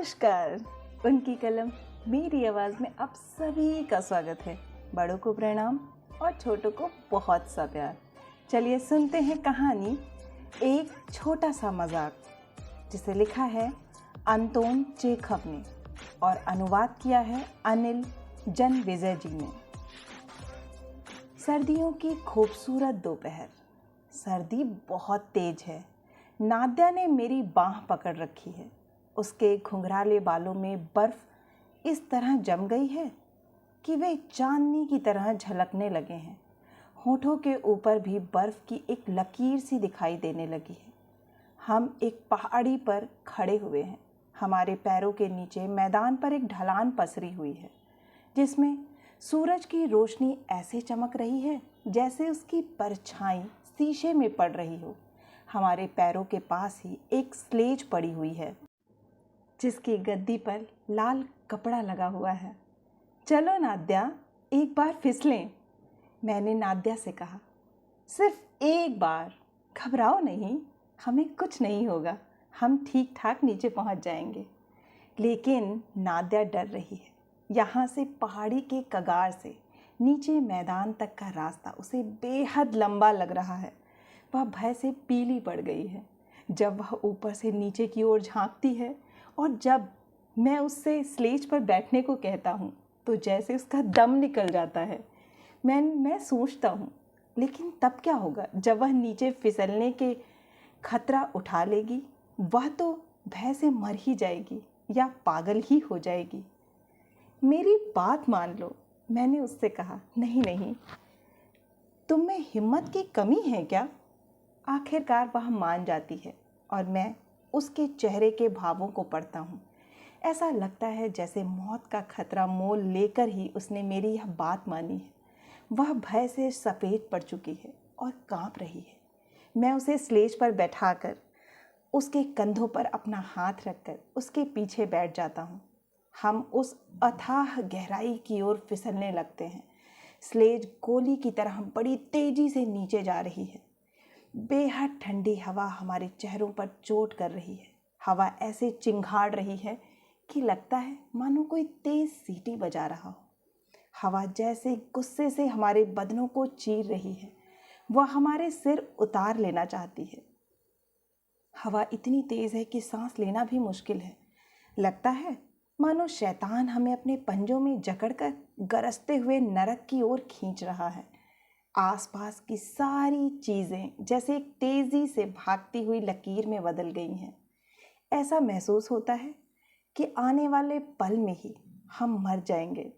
नमस्कार। उनकी कलम मेरी आवाज़ में आप सभी का स्वागत है। बड़ों को प्रणाम और छोटों को बहुत सा प्यार। चलिए सुनते हैं कहानी एक छोटा सा मजाक, जिसे लिखा है अंतोन चेखव ने और अनुवाद किया है अनिल जनविजय जी ने। सर्दियों की खूबसूरत दोपहर। सर्दी बहुत तेज है। नाद्या ने मेरी बाँह पकड़ रखी है। उसके घुंघराले बालों में बर्फ इस तरह जम गई है कि वे चांदनी की तरह झलकने लगे हैं। होठों के ऊपर भी बर्फ की एक लकीर सी दिखाई देने लगी है। हम एक पहाड़ी पर खड़े हुए हैं। हमारे पैरों के नीचे मैदान पर एक ढलान पसरी हुई है, जिसमें सूरज की रोशनी ऐसे चमक रही है जैसे उसकी परछाई शीशे में पड़ रही हो। हमारे पैरों के पास ही एक स्लेज पड़ी हुई है, जिसकी गद्दी पर लाल कपड़ा लगा हुआ है। चलो नाद्या, एक बार फिसलें, मैंने नाद्या से कहा। सिर्फ एक बार, घबराओ नहीं, हमें कुछ नहीं होगा, हम ठीक ठाक नीचे पहुंच जाएंगे। लेकिन नाद्या डर रही है। यहाँ से पहाड़ी के कगार से नीचे मैदान तक का रास्ता उसे बेहद लंबा लग रहा है। वह भय से पीली पड़ गई है। जब वह ऊपर से नीचे की ओर झांकती है और जब मैं उससे स्लेज पर बैठने को कहता हूँ तो जैसे उसका दम निकल जाता है। मैं सोचता हूँ, लेकिन तब क्या होगा जब वह नीचे फिसलने के खतरा उठा लेगी? वह तो भय से मर ही जाएगी या पागल ही हो जाएगी। मेरी बात मान लो, मैंने उससे कहा। नहीं नहीं, तुम में हिम्मत की कमी है क्या? आखिरकार वह मान जाती है और मैं उसके चेहरे के भावों को पढ़ता हूँ। ऐसा लगता है जैसे मौत का खतरा मोल लेकर ही उसने मेरी यह बात मानी है। वह भय से सफ़ेद पड़ चुकी है और कांप रही है। मैं उसे स्लेज पर बैठाकर उसके कंधों पर अपना हाथ रखकर उसके पीछे बैठ जाता हूँ। हम उस अथाह गहराई की ओर फिसलने लगते हैं। स्लेज गोली की तरह बड़ी तेजी से नीचे जा रही है। बेहद ठंडी हवा हमारे चेहरों पर चोट कर रही है। हवा ऐसे चिंगाड़ रही है कि लगता है मानो कोई तेज सीटी बजा रहा हो। हवा जैसे गुस्से से हमारे बदनों को चीर रही है। वह हमारे सिर उतार लेना चाहती है। हवा इतनी तेज है कि सांस लेना भी मुश्किल है। लगता है मानो शैतान हमें अपने पंजों में जकड़कर गरजते हुए नरक की ओर खींच रहा है। आसपास की सारी चीज़ें जैसे एक तेज़ी से भागती हुई लकीर में बदल गई हैं। ऐसा महसूस होता है कि आने वाले पल में ही हम मर जाएंगे।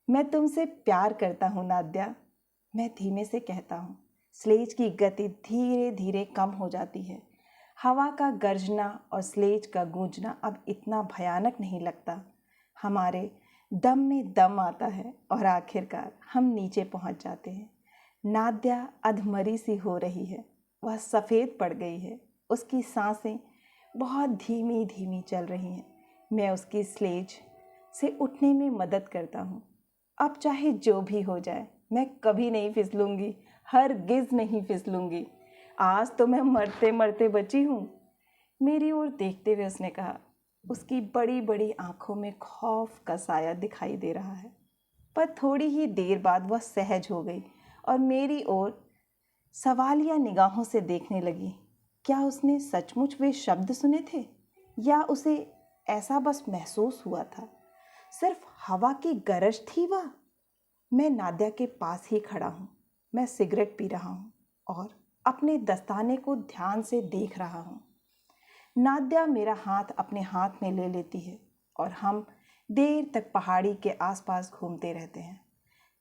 मैं तुमसे प्यार करता हूँ नाद्या, मैं धीमे से कहता हूँ। स्लेज की गति धीरे धीरे कम हो जाती है। हवा का गर्जना और स्लेज का गूंजना अब इतना भयानक नहीं लगता। हमारे दम में दम आता है और आखिरकार हम नीचे पहुंच जाते हैं। नाद्या अधमरी सी हो रही है। वह सफ़ेद पड़ गई है। उसकी सांसें बहुत धीमी धीमी चल रही हैं। मैं उसकी स्लेज से उठने में मदद करता हूँ। अब चाहे जो भी हो जाए, मैं कभी नहीं फिसलूँगी, हरगिज़ नहीं फिसलूँगी। आज तो मैं मरते मरते बची हूँ। मेरी ओर देखते हुए उसने कहा। उसकी बड़ी बड़ी आंखों में खौफ का साया दिखाई दे रहा है। पर थोड़ी ही देर बाद वह सहज हो गई और मेरी ओर सवालिया निगाहों से देखने लगी। क्या उसने सचमुच वे शब्द सुने थे या उसे ऐसा बस महसूस हुआ था? सिर्फ हवा की गरज थी वह? मैं नाद्या के पास ही खड़ा हूँ। मैं सिगरेट पी रहा हूँ और अपने दस्ताने को ध्यान से देख रहा हूँ। नाद्या मेरा हाथ अपने हाथ में ले लेती है और हम देर तक पहाड़ी के आसपास घूमते रहते हैं।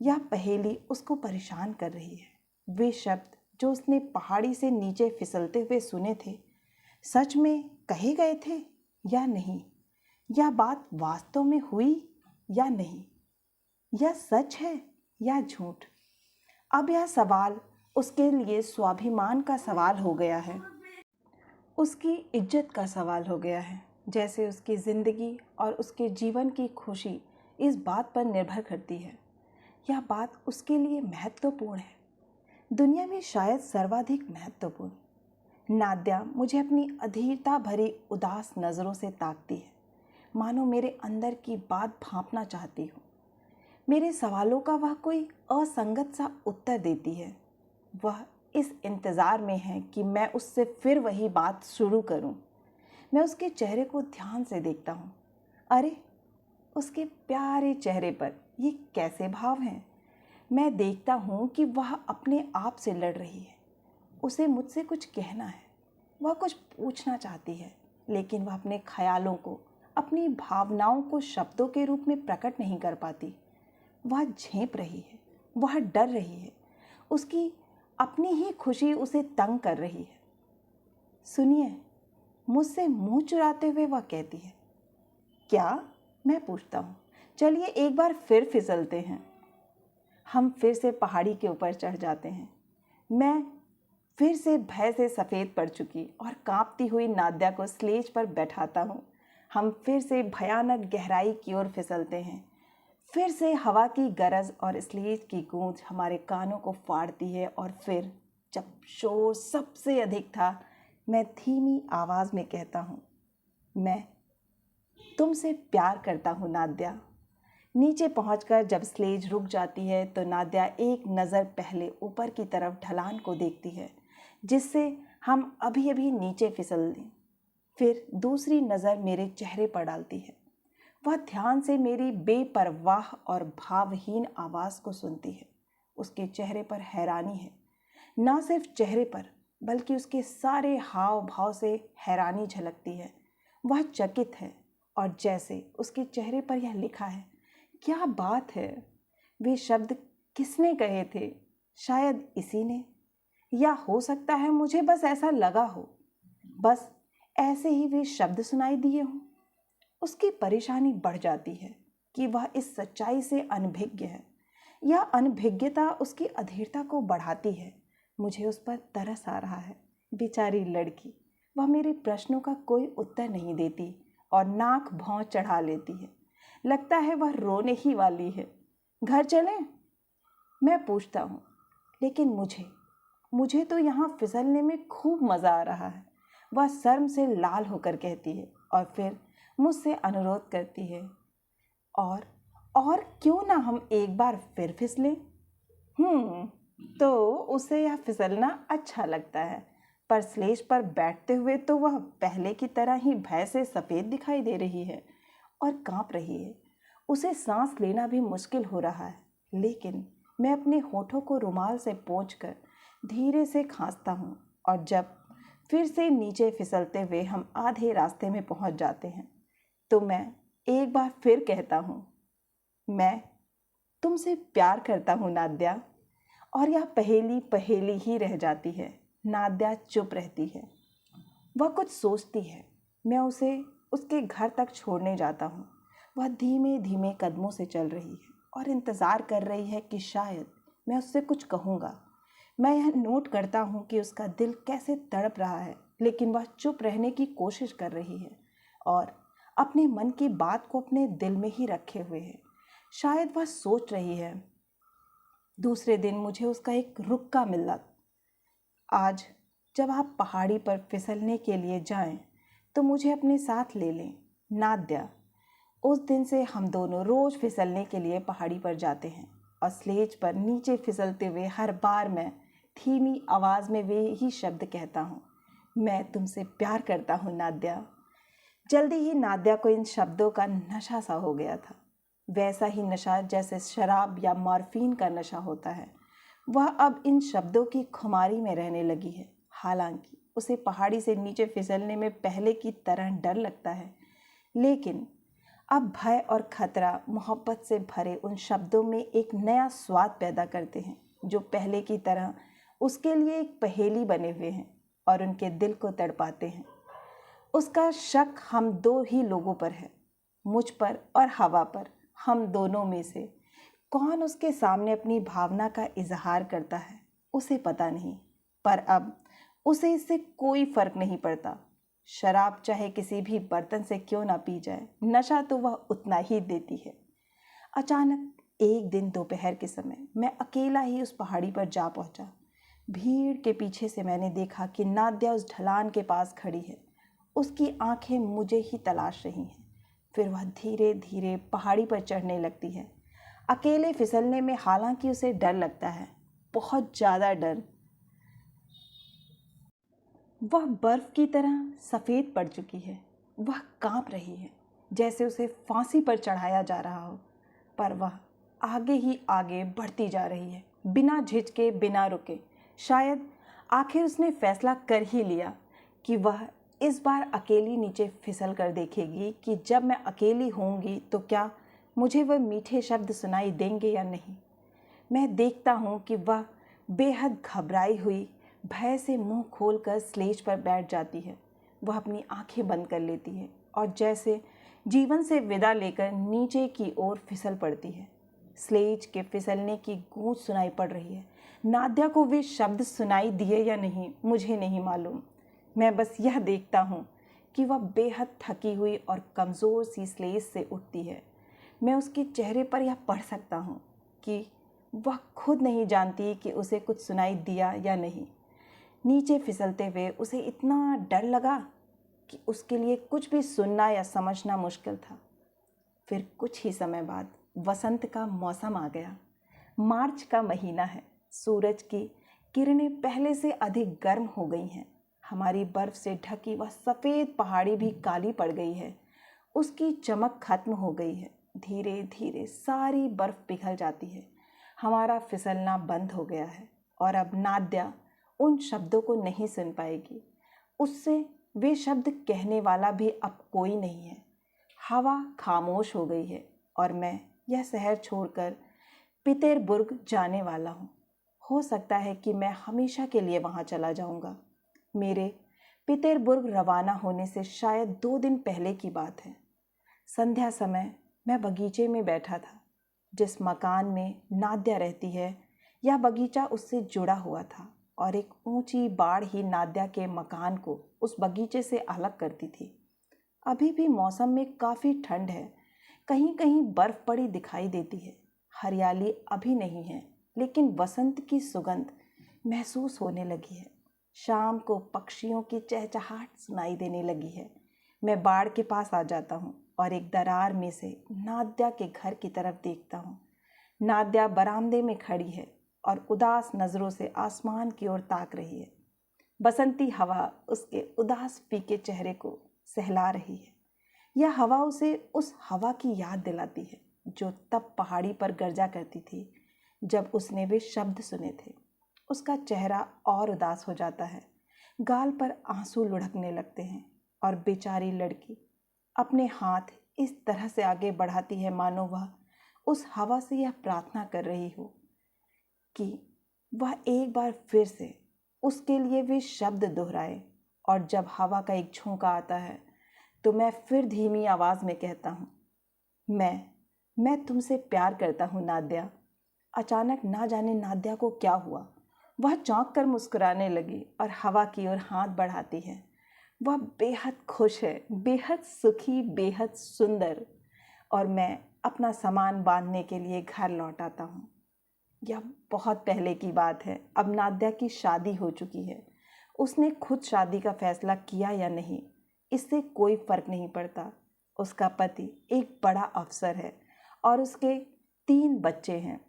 यह पहेली उसको परेशान कर रही है। वे शब्द जो उसने पहाड़ी से नीचे फिसलते हुए सुने थे, सच में कहे गए थे या नहीं? यह बात वास्तव में हुई या नहीं? यह सच है या झूठ? अब यह सवाल उसके लिए स्वाभिमान का सवाल हो गया है, उसकी इज्जत का सवाल हो गया है। जैसे उसकी ज़िंदगी और उसके जीवन की खुशी इस बात पर निर्भर करती है। यह बात उसके लिए महत्वपूर्ण है, दुनिया में शायद सर्वाधिक महत्वपूर्ण। नाद्या मुझे अपनी अधीरता भरी उदास नज़रों से ताकती है। मानो मेरे अंदर की बात भांपना चाहती हो। मेरे सवालों का वह कोई असंगत सा उत्तर देती है। वह इस इंतज़ार में है कि मैं उससे फिर वही बात शुरू करूं। मैं उसके चेहरे को ध्यान से देखता हूं। अरे, उसके प्यारे चेहरे पर ये कैसे भाव हैं। मैं देखता हूं कि वह अपने आप से लड़ रही है। उसे मुझसे कुछ कहना है, वह कुछ पूछना चाहती है, लेकिन वह अपने ख्यालों को, अपनी भावनाओं को शब्दों के रूप में प्रकट नहीं कर पाती। वह झेंप रही है, वह डर रही है। उसकी अपनी ही खुशी उसे तंग कर रही है। सुनिए, मुझसे मुंह चुराते हुए वह कहती है। क्या? मैं पूछता हूँ। चलिए एक बार फिर फिसलते हैं। हम फिर से पहाड़ी के ऊपर चढ़ जाते हैं। मैं फिर से भय से सफ़ेद पड़ चुकी और कांपती हुई नाद्या को स्लेज पर बैठाता हूँ। हम फिर से भयानक गहराई की ओर फिसलते हैं। फिर से हवा की गरज और स्लेज की गूंज हमारे कानों को फाड़ती है और फिर जब शोर सबसे अधिक था, मैं धीमी आवाज़ में कहता हूँ, मैं तुमसे प्यार करता हूँ नाद्या। नीचे पहुंचकर जब स्लेज रुक जाती है तो नाद्या एक नज़र पहले ऊपर की तरफ ढलान को देखती है, जिससे हम अभी अभी नीचे फिसल दें। फिर दूसरी नज़र मेरे चेहरे पर डालती है। वह ध्यान से मेरी बेपरवाह और भावहीन आवाज़ को सुनती है। उसके चेहरे पर हैरानी है। ना सिर्फ चेहरे पर, बल्कि उसके सारे हाव भाव से हैरानी झलकती है। वह चकित है और जैसे उसके चेहरे पर यह लिखा है, क्या बात है, वे शब्द किसने कहे थे? शायद इसी ने, या हो सकता है मुझे बस ऐसा लगा हो, बस ऐसे ही वे शब्द सुनाई दिए हों। उसकी परेशानी बढ़ जाती है कि वह इस सच्चाई से अनभिज्ञ है। यह अनभिज्ञता उसकी अधीरता को बढ़ाती है। मुझे उस पर तरस आ रहा है। बेचारी लड़की, वह मेरे प्रश्नों का कोई उत्तर नहीं देती और नाक भौं चढ़ा लेती है। लगता है वह रोने ही वाली है। घर चलें? मैं पूछता हूँ, लेकिन मुझे तो यहाँ फिसलने में खूब मज़ा आ रहा है। वह शर्म से लाल होकर कहती है और फिर मुझसे अनुरोध करती है, और क्यों ना हम एक बार फिर फिसलें? तो उसे यह फिसलना अच्छा लगता है, पर स्लेज पर बैठते हुए तो वह पहले की तरह ही भय से सफ़ेद दिखाई दे रही है और कांप रही है। उसे सांस लेना भी मुश्किल हो रहा है, लेकिन मैं अपने होठों को रुमाल से पोंछकर धीरे से खांसता हूँ और जब फिर से नीचे फिसलते हुए हम आधे रास्ते में पहुँच जाते हैं तो मैं एक बार फिर कहता हूँ, मैं तुमसे प्यार करता हूँ नाद्या। और यह पहेली ही रह जाती है। नाद्या चुप रहती है। वह कुछ सोचती है। मैं उसे उसके घर तक छोड़ने जाता हूँ। वह धीमे धीमे कदमों से चल रही है और इंतज़ार कर रही है कि शायद मैं उससे कुछ कहूँगा। मैं यह नोट करता हूँ कि उसका दिल कैसे तड़प रहा है, लेकिन वह चुप रहने की कोशिश कर रही है और अपने मन की बात को अपने दिल में ही रखे हुए है। शायद वह सोच रही है, दूसरे दिन मुझे उसका एक रुक्का मिला। आज जब आप पहाड़ी पर फिसलने के लिए जाएं, तो मुझे अपने साथ ले लें नाद्या। उस दिन से हम दोनों रोज़ फिसलने के लिए पहाड़ी पर जाते हैं और स्लेज पर नीचे फिसलते हुए हर बार मैं धीमी आवाज़ में वे ही शब्द कहता हूँ, मैं तुमसे प्यार करता हूँ नाद्या। जल्दी ही नाद्या को इन शब्दों का नशा सा हो गया था, वैसा ही नशा जैसे शराब या मॉर्फिन का नशा होता है। वह अब इन शब्दों की खुमारी में रहने लगी है। हालांकि उसे पहाड़ी से नीचे फिसलने में पहले की तरह डर लगता है, लेकिन अब भय और खतरा मोहब्बत से भरे उन शब्दों में एक नया स्वाद पैदा करते हैं, जो पहले की तरह उसके लिए एक पहेली बने हुए हैं और उनके दिल को तड़पाते हैं। उसका शक हम दो ही लोगों पर है, मुझ पर और हवा पर। हम दोनों में से कौन उसके सामने अपनी भावना का इजहार करता है, उसे पता नहीं, पर अब उसे इससे कोई फर्क नहीं पड़ता। शराब चाहे किसी भी बर्तन से क्यों ना पी जाए, नशा तो वह उतना ही देती है। अचानक एक दिन दोपहर के समय मैं अकेला ही उस पहाड़ी पर जा पहुंचा। भीड़ के पीछे से मैंने देखा कि नाद्या उस ढलान के पास खड़ी है। उसकी आंखें मुझे ही तलाश रही हैं। फिर वह धीरे धीरे पहाड़ी पर चढ़ने लगती है। अकेले फिसलने में हालांकि उसे डर लगता है, बहुत ज़्यादा डर। वह बर्फ की तरह सफ़ेद पड़ चुकी है। वह कांप रही है, जैसे उसे फांसी पर चढ़ाया जा रहा हो, पर वह आगे ही आगे बढ़ती जा रही है, बिना झिझके, बिना रुके। शायद आखिर उसने फैसला कर ही लिया कि वह इस बार अकेली नीचे फिसल कर देखेगी कि जब मैं अकेली होंगी तो क्या मुझे वह मीठे शब्द सुनाई देंगे या नहीं। मैं देखता हूँ कि वह बेहद घबराई हुई भय से मुंह खोलकर स्लेज पर बैठ जाती है। वह अपनी आंखें बंद कर लेती है और जैसे जीवन से विदा लेकर नीचे की ओर फिसल पड़ती है। स्लेज के फिसलने की गूंज सुनाई पड़ रही है। नादिया को वे शब्द सुनाई दिए या नहीं मुझे नहीं मालूम। मैं बस यह देखता हूँ कि वह बेहद थकी हुई और कमज़ोर सी स्लेज से उठती है। मैं उसके चेहरे पर यह पढ़ सकता हूँ कि वह खुद नहीं जानती कि उसे कुछ सुनाई दिया या नहीं। नीचे फिसलते हुए उसे इतना डर लगा कि उसके लिए कुछ भी सुनना या समझना मुश्किल था। फिर कुछ ही समय बाद वसंत का मौसम आ गया। मार्च का महीना है। सूरज की किरणें पहले से अधिक गर्म हो गई हैं। हमारी बर्फ़ से ढकी वह सफ़ेद पहाड़ी भी काली पड़ गई है। उसकी चमक खत्म हो गई है। धीरे धीरे सारी बर्फ़ पिघल जाती है। हमारा फिसलना बंद हो गया है और अब नाद्या उन शब्दों को नहीं सुन पाएगी। उससे वे शब्द कहने वाला भी अब कोई नहीं है। हवा खामोश हो गई है और मैं यह शहर छोड़कर पीटरबुर्ग जाने वाला हूँ। हो सकता है कि मैं हमेशा के लिए वहाँ चला जाऊँगा। मेरे पीटरबुर्ग रवाना होने से शायद 2 दिन पहले की बात है। संध्या समय मैं बगीचे में बैठा था। जिस मकान में नाद्या रहती है, यह बगीचा उससे जुड़ा हुआ था और एक ऊंची बाड़ ही नाद्या के मकान को उस बगीचे से अलग करती थी। अभी भी मौसम में काफ़ी ठंड है। कहीं कहीं बर्फ़ पड़ी दिखाई देती है। हरियाली अभी नहीं है, लेकिन वसंत की सुगंध महसूस होने लगी है। शाम को पक्षियों की चहचहाहट सुनाई देने लगी है। मैं बाड़ के पास आ जाता हूँ और एक दरार में से नाद्या के घर की तरफ देखता हूँ। नाद्या बरामदे में खड़ी है और उदास नज़रों से आसमान की ओर ताक रही है। बसंती हवा उसके उदास फीके चेहरे को सहला रही है। यह हवा उसे उस हवा की याद दिलाती है जो तब पहाड़ी पर गरजा करती थी जब उसने वे शब्द सुने थे। उसका चेहरा और उदास हो जाता है। गाल पर आंसू लुढ़कने लगते हैं और बेचारी लड़की अपने हाथ इस तरह से आगे बढ़ाती है मानो वह उस हवा से यह प्रार्थना कर रही हो कि वह एक बार फिर से उसके लिए वे शब्द दोहराए। और जब हवा का एक झोंका आता है तो मैं फिर धीमी आवाज़ में कहता हूँ, मैं तुमसे प्यार करता हूँ नाद्या। अचानक ना जाने नाद्या को क्या हुआ। वह चौंक कर मुस्कुराने लगी और हवा की ओर हाथ बढ़ाती है। वह बेहद खुश है, बेहद सुखी, बेहद सुंदर। और मैं अपना सामान बांधने के लिए घर लौट आता हूँ। यह बहुत पहले की बात है। अब नाद्या की शादी हो चुकी है। उसने खुद शादी का फैसला किया या नहीं, इससे कोई फ़र्क नहीं पड़ता। उसका पति एक बड़ा अफसर है और उसके 3 बच्चे हैं।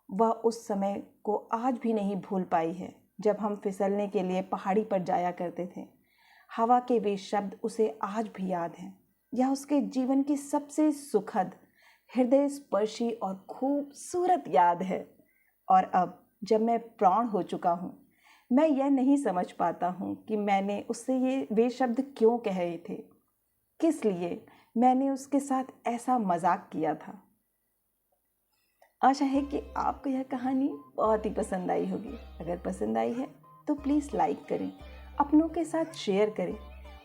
वह उस समय को आज भी नहीं भूल पाई है जब हम फिसलने के लिए पहाड़ी पर जाया करते थे। हवा के वे शब्द उसे आज भी याद हैं। यह उसके जीवन की सबसे सुखद, हृदय स्पर्शी और खूबसूरत याद है। और अब जब मैं प्राण हो चुका हूँ, मैं यह नहीं समझ पाता हूँ कि मैंने उससे वे शब्द क्यों कहे थे, किस लिए मैंने उसके साथ ऐसा मजाक किया था। आशा है कि आपको यह कहानी बहुत ही पसंद आई होगी। अगर पसंद आई है तो प्लीज़ लाइक करें, अपनों के साथ शेयर करें।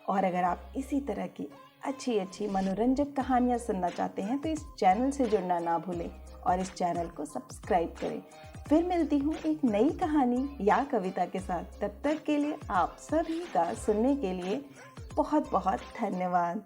और अगर आप इसी तरह की अच्छी अच्छी मनोरंजक कहानियाँ सुनना चाहते हैं तो इस चैनल से जुड़ना ना भूलें और इस चैनल को सब्सक्राइब करें। फिर मिलती हूँ एक नई कहानी या कविता के साथ। तब तक के लिए आप सभी का सुनने के लिए बहुत बहुत धन्यवाद।